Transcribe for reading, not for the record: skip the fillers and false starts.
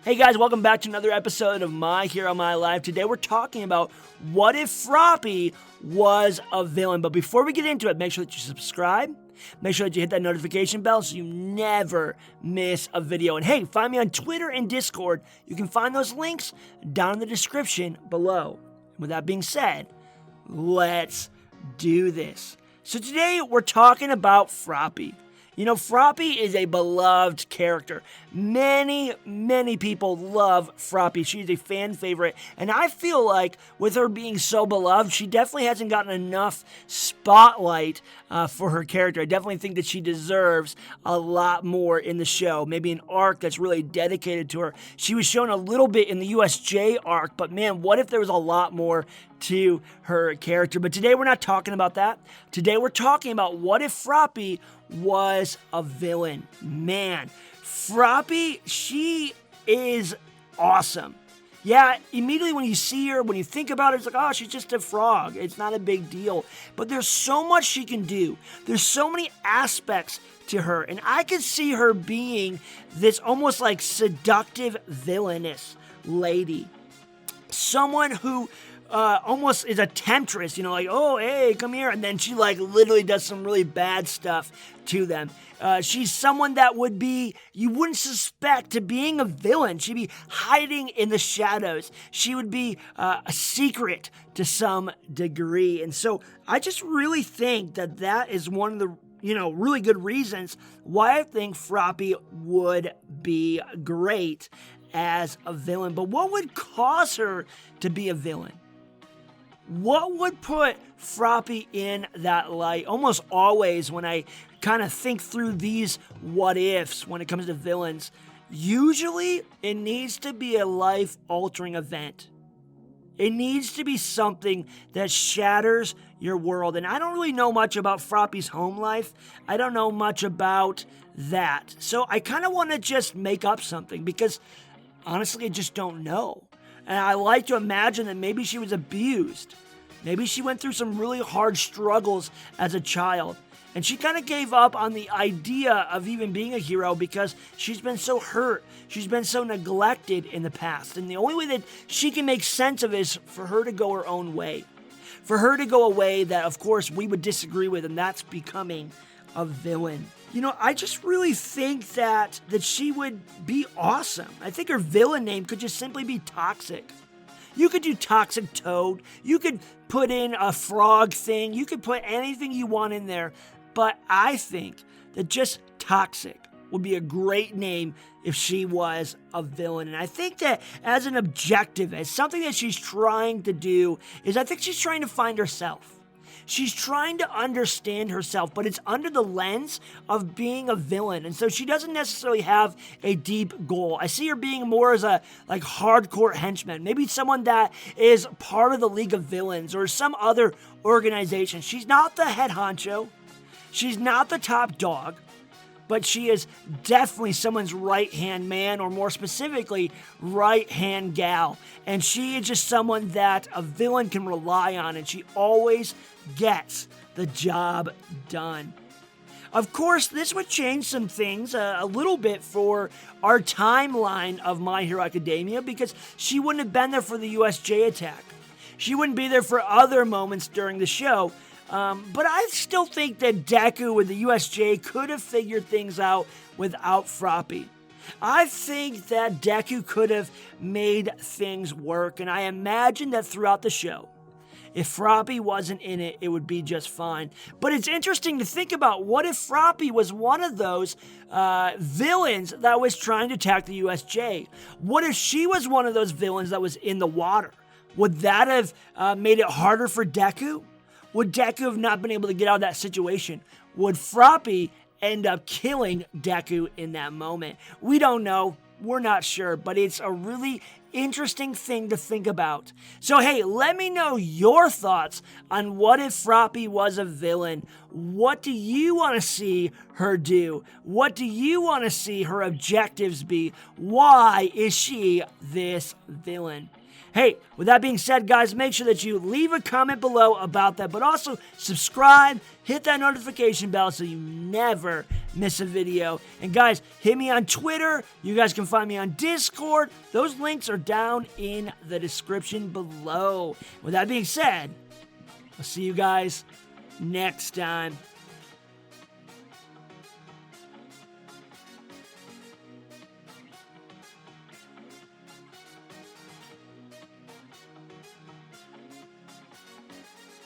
Hey guys, welcome back to another episode of My Hero, My Life. Today we're talking about what if Froppy was a villain. But before we get into it, make sure that you subscribe. Make sure that you hit that notification bell so you never miss a video. And hey, find me on Twitter and Discord. You can find those links down in the description below. With that being said, let's do this. So today we're talking about Froppy. You know, Froppy is a beloved character. Many people love Froppy. She's a fan favorite. And I feel like with her being so beloved, she definitely hasn't gotten enough spotlight for her character. I definitely think that she deserves a lot more in the show. Maybe an arc that's really dedicated to her. She was shown a little bit in the USJ arc, but man, what if there was a lot more to her character? But today we're not talking about that. Today we're talking about what if Froppy was a villain. Man, Froppy, she is awesome. Yeah, immediately when you see her, when you think about it, it's like, oh, she's just a frog. It's not a big deal. But there's so much she can do. There's so many aspects to her. And I could see her being this almost like seductive villainous lady. Someone who almost is a temptress, you know, like, oh, hey, come here. And then she like literally does some really bad stuff to them. She's someone that would be, you wouldn't suspect to being a villain. She'd be hiding in the shadows. She would be a secret to some degree. And so I just really think that that is one of the, really good reasons why I think Froppy would be great as a villain. But what would cause her to be a villain? What would put Froppy in that light? Almost always when I kind of think through these what ifs when it comes to villains, usually it needs to be a life-altering event. It needs to be something that shatters your world. And I don't really know much about Froppy's home life. I don't know much about that. So I kind of want to just make up something because honestly, I just don't know. And I like to imagine that maybe she was abused. Maybe she went through some really hard struggles as a child. And she kind of gave up on the idea of even being a hero because she's been so hurt. She's been so neglected in the past. And the only way that she can make sense of it is for her to go her own way. For her to go a way that, of course, we would disagree with, and that's becoming a villain. I just really think that she would be awesome. I think her villain name could just simply be Toxic. You could do Toxic Toad. You could put in a frog thing. You could put anything you want in there. But I think that just Toxic would be a great name if she was a villain. And I think that as an objective, as something that she's trying to do, is I think she's trying to find herself. She's trying to understand herself, but it's under the lens of being a villain. And so she doesn't necessarily have a deep goal. I see her being more as a hardcore henchman. Maybe someone that is part of the League of Villains or some other organization. She's not the head honcho. She's not the top dog. But she is definitely someone's right-hand man, or more specifically, right-hand gal. And she is just someone that a villain can rely on, and she always gets the job done. Of course, this would change some things a little bit for our timeline of My Hero Academia, because she wouldn't have been there for the USJ attack. She wouldn't be there for other moments during the show. But I still think that Deku and the USJ could have figured things out without Froppy. I think that Deku could have made things work, and I imagine that throughout the show, if Froppy wasn't in it, it would be just fine. But it's interesting to think about, what if Froppy was one of those villains that was trying to attack the USJ? What if she was one of those villains that was in the water? Would that have made it harder for Deku? Would Deku have not been able to get out of that situation? Would Froppy end up killing Deku in that moment? We don't know. We're not sure, but it's a really interesting thing to think about. So hey, let me know your thoughts on what if Froppy was a villain. What do you want to see her do? What do you want to see her objectives be? Why is she this villain? Hey, with that being said, guys, make sure that you leave a comment below about that, but also subscribe, hit that notification bell so you never miss a video. And guys, hit me on Twitter. You guys can find me on Discord. Those links are down in the description below. With that being said, I'll see you guys next time.